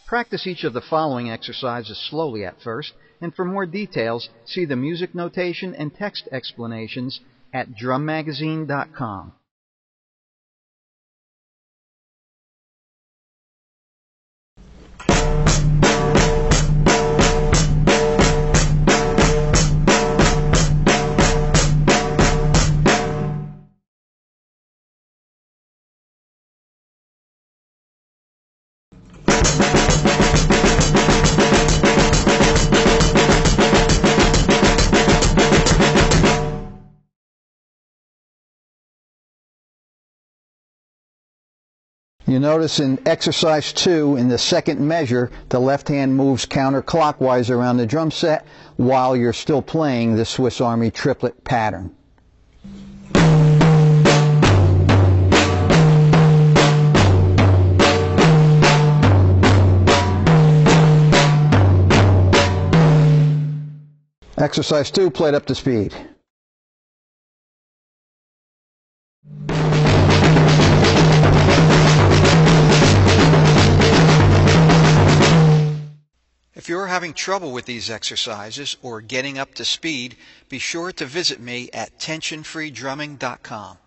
Practice each of the following exercises slowly at first, and for more details, see the music notation and text explanations at drummagazine.com. You notice in exercise 2, in the second measure, the left hand moves counterclockwise around the drum set while you're still playing the Swiss Army triplet pattern. Exercise 2, played up to speed. If you're having trouble with these exercises or getting up to speed, be sure to visit me at tensionfreedrumming.com.